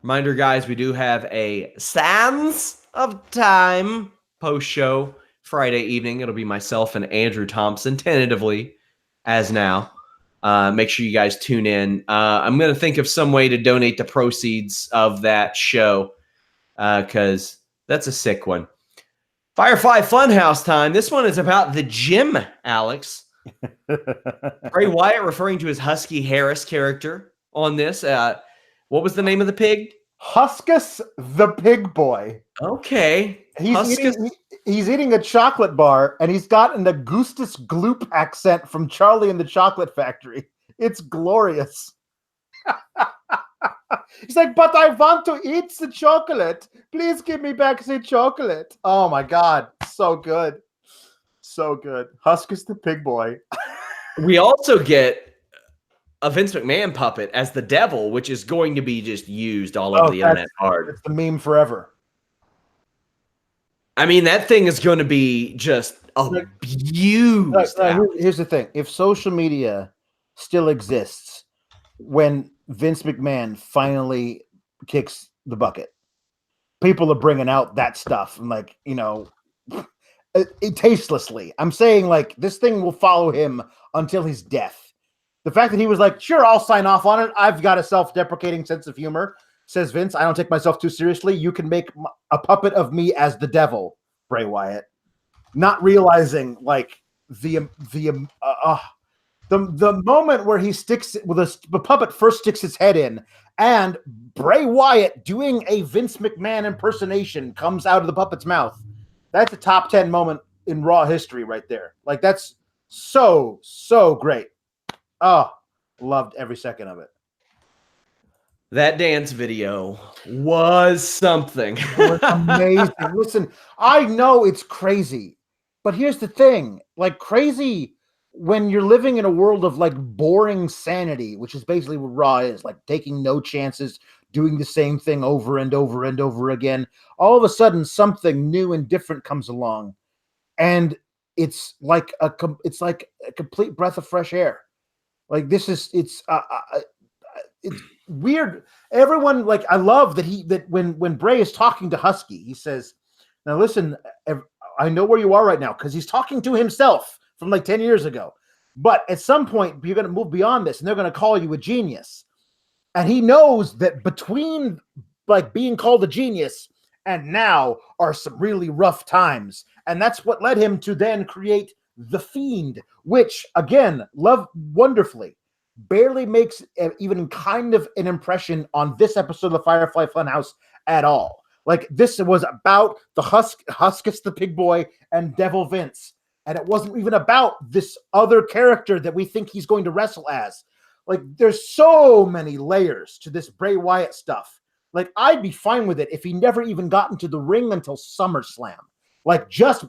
Reminder, guys, we do have a Sands of Time post-show Friday evening. It'll be myself and Andrew Thompson, tentatively, as now. Make sure you guys tune in. I'm going to think of some way to donate the proceeds of that show, because that's a sick one. Firefly Funhouse time. This one is about the gym, Alex. Bray Wyatt referring to his Husky Harris character on this. What was the name of the pig? Huskus the Pig Boy. Okay. He's eating a chocolate bar, and he's got an Augustus Gloop accent from Charlie and the Chocolate Factory. It's glorious. He's like, but I want to eat the chocolate. Please give me back the chocolate. Oh my God. So good. So good. Huskus the pig boy. We also get a Vince McMahon puppet as the devil, which is going to be just used all over the internet hard. It's the meme forever. I mean, that thing is going to be just abused. Here's the thing. If social media still exists when Vince McMahon finally kicks the bucket, people are bringing out that stuff and like, tastelessly. I'm saying like this thing will follow him until his death. The fact that he was like, sure, I'll sign off on it. I've got a self-deprecating sense of humor, says Vince. I don't take myself too seriously. You can make a puppet of me as the devil, Bray Wyatt. Not realizing like the moment where he sticks with the puppet first sticks his head in, and Bray Wyatt doing a Vince McMahon impersonation comes out of the puppet's mouth. That's a top 10 moment in Raw history right there. Like that's so great. Oh, loved every second of it. That dance video was something. It was amazing. Listen, I know it's crazy, but here's the thing. Like crazy when you're living in a world of like boring sanity, which is basically what Raw is, like taking no chances, doing the same thing over and over and over again. All of a sudden, something new and different comes along, and it's like a complete breath of fresh air. Like this is it's weird. Everyone like I love that when Bray is talking to Husky, he says, "Now listen, I know where you are right now," because he's talking to himself from like 10 years ago. But at some point, you're going to move beyond this, and they're going to call you a genius. And he knows that between like being called a genius and now are some really rough times. And that's what led him to then create The Fiend, which, again, love wonderfully, barely makes even kind of an impression on this episode of the Firefly Funhouse at all. Like, this was about the Huskus the Pig Boy and Devil Vince. And it wasn't even about this other character that we think he's going to wrestle as. Like, there's so many layers to this Bray Wyatt stuff. Like, I'd be fine with it if he never even got into the ring until SummerSlam. Like, just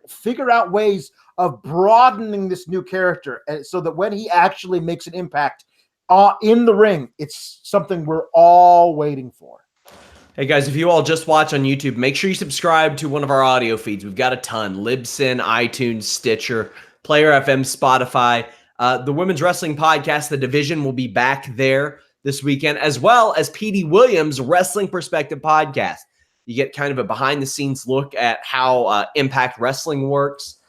figure out ways of broadening this new character so that when he actually makes an impact in the ring, it's something we're all waiting for. Hey guys, if you all just watch on YouTube, make sure you subscribe to one of our audio feeds. We've got a ton. Libsyn, iTunes, Stitcher, Player FM, Spotify. The Women's Wrestling Podcast, The Division, will be back there this weekend, as well as P.D. Williams' Wrestling Perspective Podcast. You get kind of a behind-the-scenes look at how Impact Wrestling works.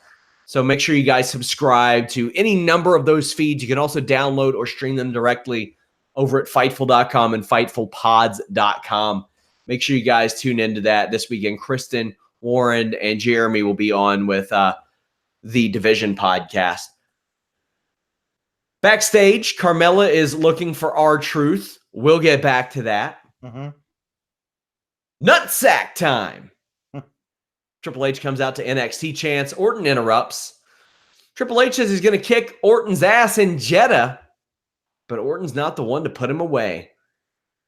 So make sure you guys subscribe to any number of those feeds. You can also download or stream them directly over at Fightful.com and FightfulPods.com. Make sure you guys tune into that this weekend. Kristen, Warren, and Jeremy will be on with the Division podcast. Backstage, Carmella is looking for R-Truth. We'll get back to that. Mm-hmm. Nutsack time. Triple H comes out to NXT chants. Orton interrupts. Triple H says he's going to kick Orton's ass in Jeddah, but Orton's not the one to put him away.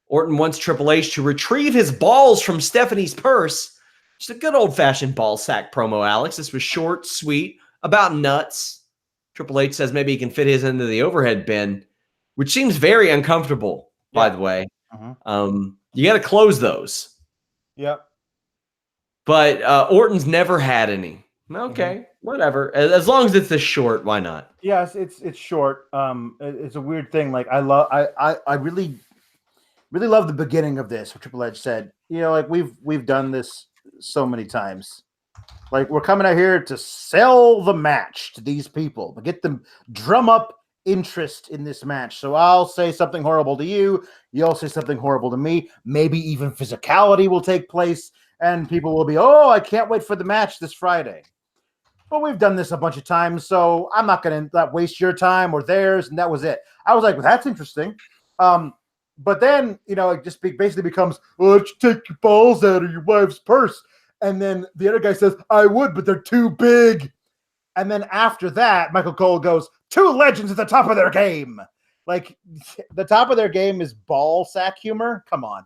Orton wants Triple H to retrieve his balls from Stephanie's purse. Just a good old-fashioned ball sack promo, Alex. This was short, sweet, about nuts. Triple H says maybe he can fit his into the overhead bin, which seems very uncomfortable, by the way. Mm-hmm. You got to close those. Yep. But Orton's never had any. Okay, whatever. As long as it's this short, why not? Yes, it's short. It's a weird thing. Like I really love the beginning of this. Where Triple H said, like we've done this so many times. Like we're coming out here to sell the match to these people, to get them drum up interest in this match. So I'll say something horrible to you. You'll say something horrible to me. Maybe even physicality will take place. And people will be, oh, I can't wait for the match this Friday. But we've done this a bunch of times, so I'm not going to waste your time or theirs, and that was it. I was like, well, that's interesting. But then, it just basically becomes, well, let's take your balls out of your wife's purse. And then the other guy says, I would, but they're too big. And then after that, Michael Cole goes, two legends at the top of their game. Like the top of their game is ball sack humor. Come on,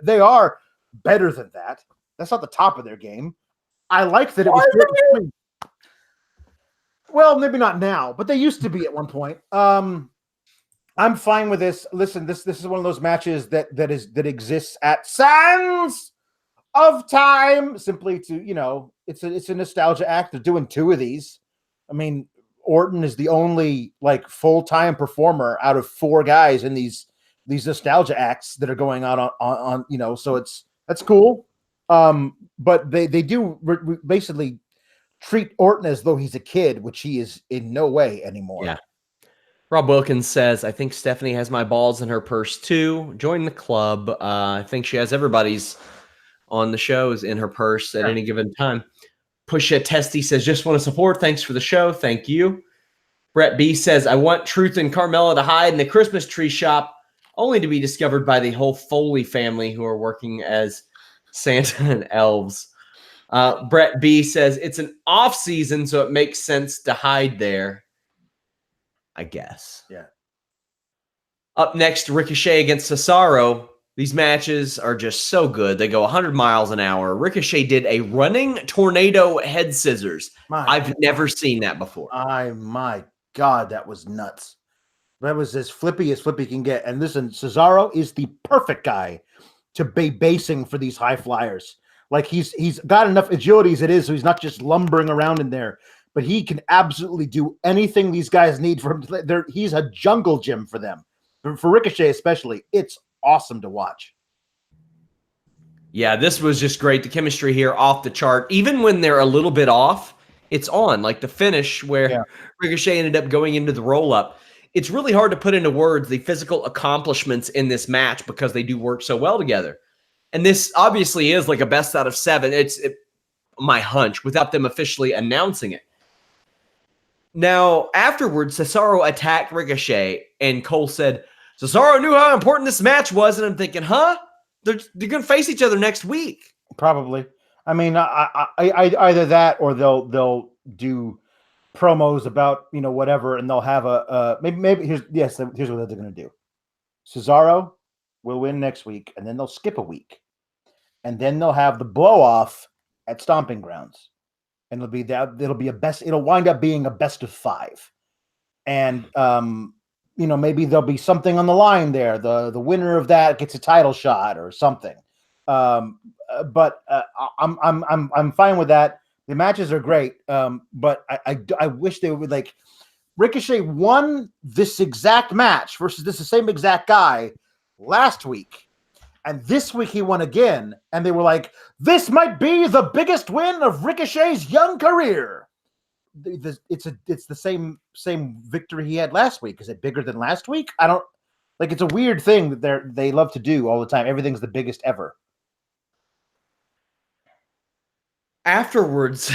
they are better than that. That's not the top of their game. I like that it was. Well, maybe not now, but they used to be at one point. I'm fine with this. Listen, this is one of those matches that exists at sands of time, simply to it's a nostalgia act. They're doing 2 of these. I mean, Orton is the only like full-time performer out of 4 guys in these nostalgia acts that are going on so that's cool. But they do basically treat Orton as though he's a kid, which he is in no way anymore. Yeah. Rob Wilkins says, I think Stephanie has my balls in her purse too. Join the club. I think she has everybody's on the shows in her purse at any given time. Pusha Testy says, just want to support. Thanks for the show. Thank you. Brett B says, I want Truth and Carmella to hide in the Christmas tree shop, only to be discovered by the whole Foley family who are working as Santa and elves. Brett B says, it's an off season, so it makes sense to hide there, I guess. Yeah. Up next, Ricochet against Cesaro. These matches are just so good. They go 100 miles an hour. Ricochet did a running tornado head scissors. I've never seen that before. My God, that was nuts. That was as flippy can get. And listen, Cesaro is the perfect guy to be basing for these high flyers. Like he's got enough agility as it is, so he's not just lumbering around in there. But he can absolutely do anything these guys need for him. He's a jungle gym for them. For Ricochet especially, it's awesome to watch. Yeah, this was just great. The chemistry here off the chart. Even when they're a little bit off, it's on. Like the finish where Ricochet ended up going into the roll-up. It's really hard to put into words the physical accomplishments in this match because they do work so well together. And this obviously is like a best out of 7. It's my hunch without them officially announcing it. Now, afterwards, Cesaro attacked Ricochet, and Cole said, Cesaro knew how important this match was, and I'm thinking, huh? They're going to face each other next week. Probably. I mean, I either that or they'll do promos about whatever, and they'll have maybe here's what they're going to do. Cesaro will win next week, and then they'll skip a week, and then they'll have the blow off at Stomping Grounds, and it'll wind up being a best of 5, and maybe there'll be something on the line there. The winner of that gets a title shot or something. But I'm fine with that. The matches are great, but I wish they would like Ricochet won this exact match versus the same exact guy last week, and this week he won again, and they were like, "This might be the biggest win of Ricochet's young career." It's the same victory he had last week. Is it bigger than last week? I don't like. It's a weird thing that they love to do all the time. Everything's the biggest ever. Afterwards,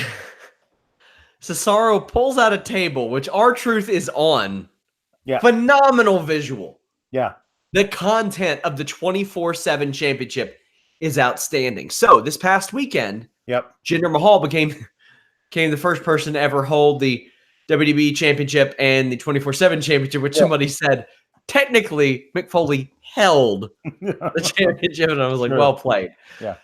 Cesaro pulls out a table, which R-Truth is on. Yeah. Phenomenal visual. Yeah. The content of the 24/7 championship is outstanding. So this past weekend, Jinder Mahal became the first person to ever hold the WWE championship and the 24/7 championship, which somebody said, technically, Mick Foley held the championship. And I was like, well played. Yeah.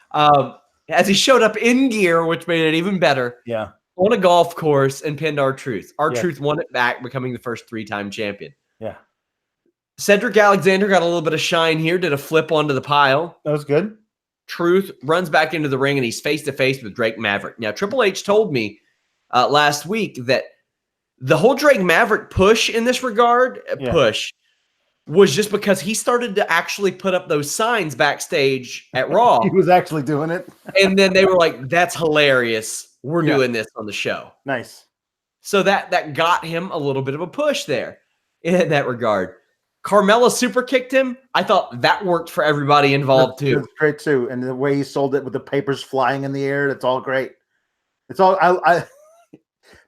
As he showed up in gear, which made it even better. Yeah. On a golf course and pinned R-Truth. R-Truth won it back, becoming the first 3-time champion. Yeah. Cedric Alexander got a little bit of shine here, did a flip onto the pile. That was good. Truth runs back into the ring, and he's face-to-face with Drake Maverick. Now, Triple H told me last week that the whole Drake Maverick push in this regard, was just because he started to actually put up those signs backstage at Raw. He was actually doing it. And then they were like, that's hilarious. We're doing this on the show. Nice. So that got him a little bit of a push there in that regard. Carmella super kicked him. I thought that worked for everybody involved too. It's great too. And the way he sold it with the papers flying in the air, that's all great. It's all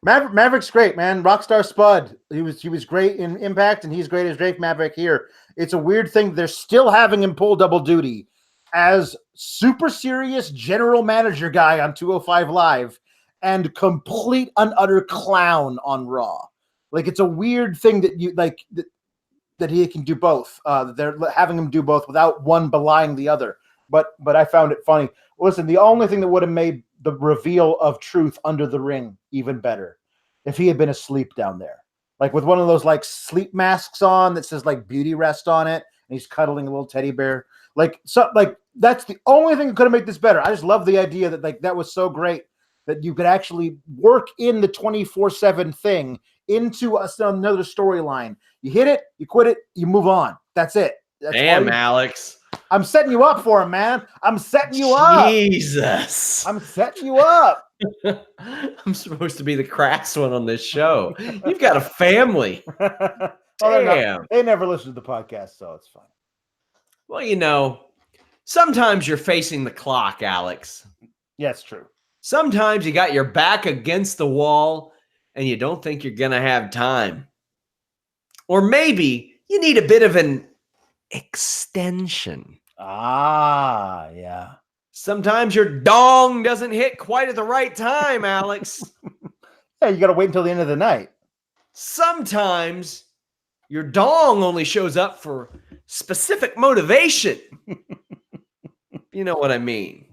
Maverick's great, man. Rockstar Spud. He was great in Impact, and he's great as Drake Maverick here. It's a weird thing. They're still having him pull double duty as super serious general manager guy on 205 Live and complete and utter clown on Raw. Like, it's a weird thing that you like. that he can do both. They're having him do both without one belying the other. But I found it funny. Listen, the only thing that would have made the reveal of truth under the ring even better if he had been asleep down there, like with one of those like sleep masks on that says like beauty rest on it, and he's cuddling a little teddy bear. Like that's the only thing that could have made this better. I just love the idea that like that was so great that you could actually work in the 24/7 thing into another storyline. You hit it, you quit it, you move on. That's it. That's Damn, Alex. I'm setting you up for him, man. I'm setting you up. Jesus. I'm setting you up. I'm supposed to be the crass one on this show. You've got a family. Damn. They never listen to the podcast, so it's fine. Well, sometimes you're facing the clock, Alex. Yeah, it's true. Sometimes you got your back against the wall and you don't think you're going to have time. Or maybe you need a bit of an extension. Ah, yeah. Sometimes your dong doesn't hit quite at the right time, Alex. Yeah, you got to wait until the end of the night. Sometimes your dong only shows up for specific motivation. You know what I mean.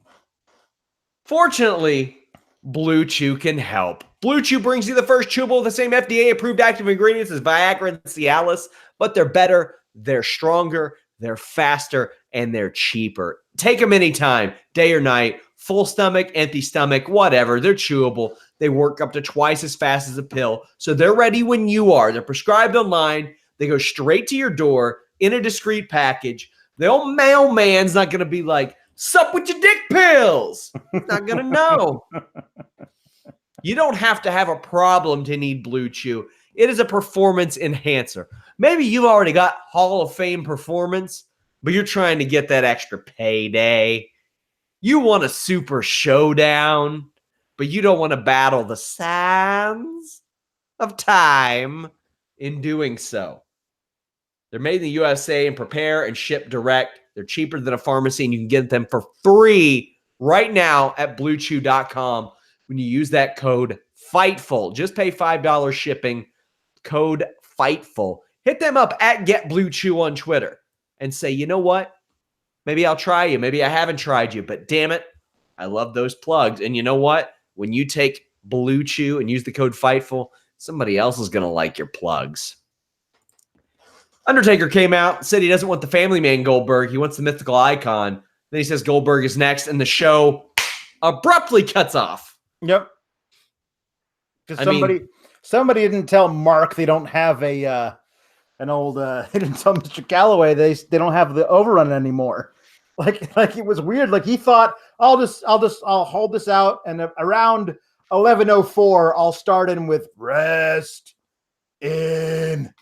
Fortunately, Blue Chew can help. Blue Chew brings you the first chewable with the same FDA-approved active ingredients as Viagra and Cialis, but they're better, they're stronger, they're faster, and they're cheaper. Take them anytime, day or night, full stomach, empty stomach, whatever. They're chewable. They work up to twice as fast as a pill, so they're ready when you are. They're prescribed online. They go straight to your door in a discreet package. The old mailman's not going to be like, sup with your dick pills. Not going to know. You don't have to have a problem to need Blue Chew. It is a performance enhancer. Maybe you've already got Hall of Fame performance, but you're trying to get that extra payday. You want a super showdown, but you don't want to battle the sands of time in doing so. They're made in the USA and prepare and ship direct. They're cheaper than a pharmacy, and you can get them for free right now at BlueChew.com when you use that code FIGHTFUL. Just pay $5 shipping. Code FIGHTFUL. Hit them up at GetBlueChew on Twitter and say, you know what? Maybe I'll try you. Maybe I haven't tried you, but damn it, I love those plugs. And you know what? When you take Blue Chew and use the code FIGHTFUL, somebody else is going to like your plugs. Undertaker came out, said he doesn't want the family man Goldberg. He wants the mythical icon. Then he says Goldberg is next, and the show abruptly cuts off. Yep. Because somebody didn't tell Mark they don't have an old they didn't tell Mr. Calloway they don't have the overrun anymore. Like it was weird. Like he thought I'll hold this out, and around 11:04 I'll start in with rest in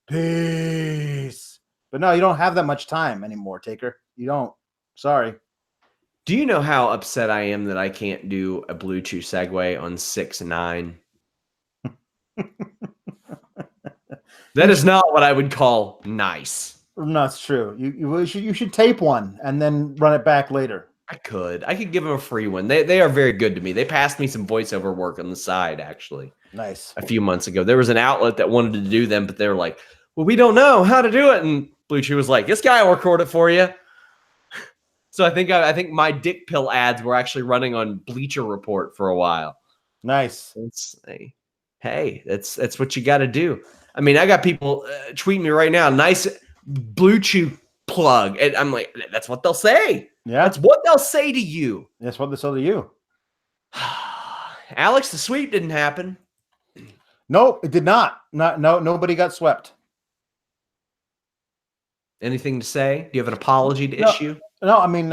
peace. But no, you don't have that much time anymore, Taker. You don't. Sorry. Do you know how upset I am that I can't do a Blue Chew segue on 6-9? That is not what I would call nice. No, it's true. You should tape one and then run it back later. I could give them a free one. They are very good to me. They passed me some voiceover work on the side, actually. Nice. A few months ago. There was an outlet that wanted to do them, but they were like, well, we don't know how to do it. And Blue Chew was like, this guy will record it for you. So I think my dick pill ads were actually running on Bleacher Report for a while. Nice. Hey, that's what you got to do. I mean, I got people tweeting me right now, nice Blue Chew plug. And I'm like, that's what they'll say. Yeah. That's what they'll say to you. That's what they say to you. Alex, the sweep didn't happen. No, it did not. Nobody got swept. Anything to say? Do you have an apology to issue? No, I mean,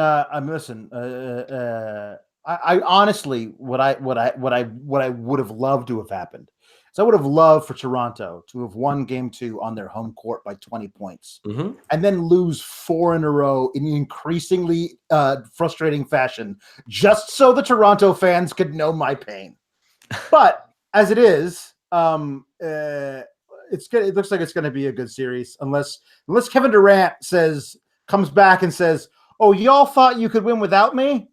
listen. I honestly, what I would have loved to have happened. So I would have loved for Toronto to have won Game 2 on their home court by 20 points, and then lose 4 in a row in increasingly frustrating fashion, just so the Toronto fans could know my pain. But as it is, it looks like it's going to be a good series, unless Kevin Durant comes back and says, "Oh, y'all thought you could win without me?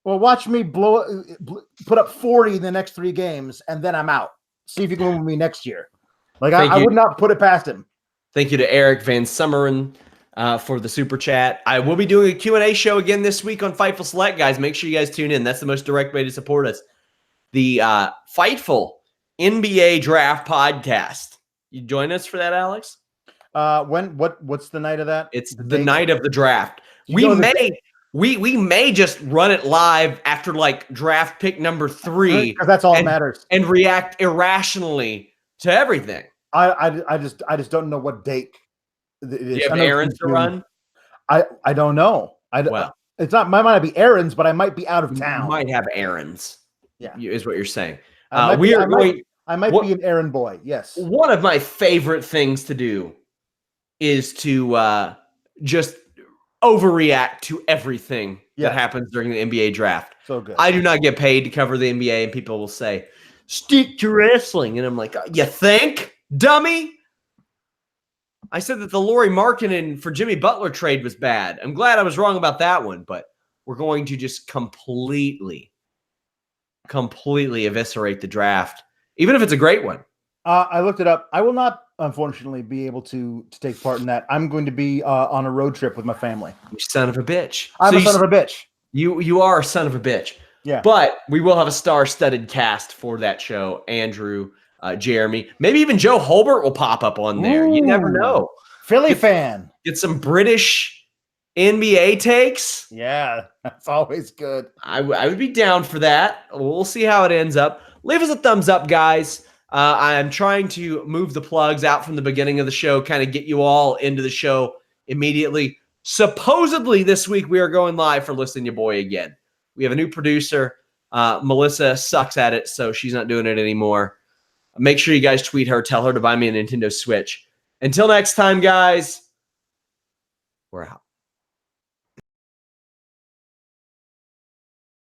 Well, watch me put up 40 in the next 3 games, and then I'm out. See if you can win with me next year." Like I would not put it past him. Thank you to Eric Van Summeren for the super chat. I will be doing a Q&A show again this week on Fightful Select, guys. Make sure you guys tune in. That's the most direct way to support us. The Fightful NBA Draft Podcast. You join us for that, Alex? What's the night of that? It's the night of the draft. We may just run it live after like draft pick number 3, because that's all that matters, and react irrationally to everything. I just don't know what date it is. You have errands to run? I don't know. It's not. Might not be errands, but I might be out of town. You might have errands. Yeah, is what you're saying. I might be an errand boy. Yes. One of my favorite things to do is to just overreact to everything that happens during the NBA draft. So good. I do not get paid to cover the NBA, and people will say, "Stick to wrestling," and I'm like, "You think, dummy?" I said that the Lauri Markkanen for Jimmy Butler trade was bad. I'm glad I was wrong about that one, but we're going to just completely eviscerate the draft, even if it's a great one. I looked it up. I will not, unfortunately, be able to take part in that. I'm going to be on a road trip with my family. You son of a bitch. I'm a son of a bitch. You are a son of a bitch. Yeah. But we will have a star-studded cast for that show. Andrew, Jeremy, maybe even Joe Holbert will pop up on there. Ooh, you never know. Philly fan. Get some British NBA takes. Yeah, that's always good. I would be down for that. We'll see how it ends up. Leave us a thumbs up, guys. I'm trying to move the plugs out from the beginning of the show, kind of get you all into the show immediately. Supposedly this week we are going live for Listen Your Boy again. We have a new producer. Melissa sucks at it, so she's not doing it anymore. Make sure you guys tweet her. Tell her to buy me a Nintendo Switch. Until next time, guys, we're out.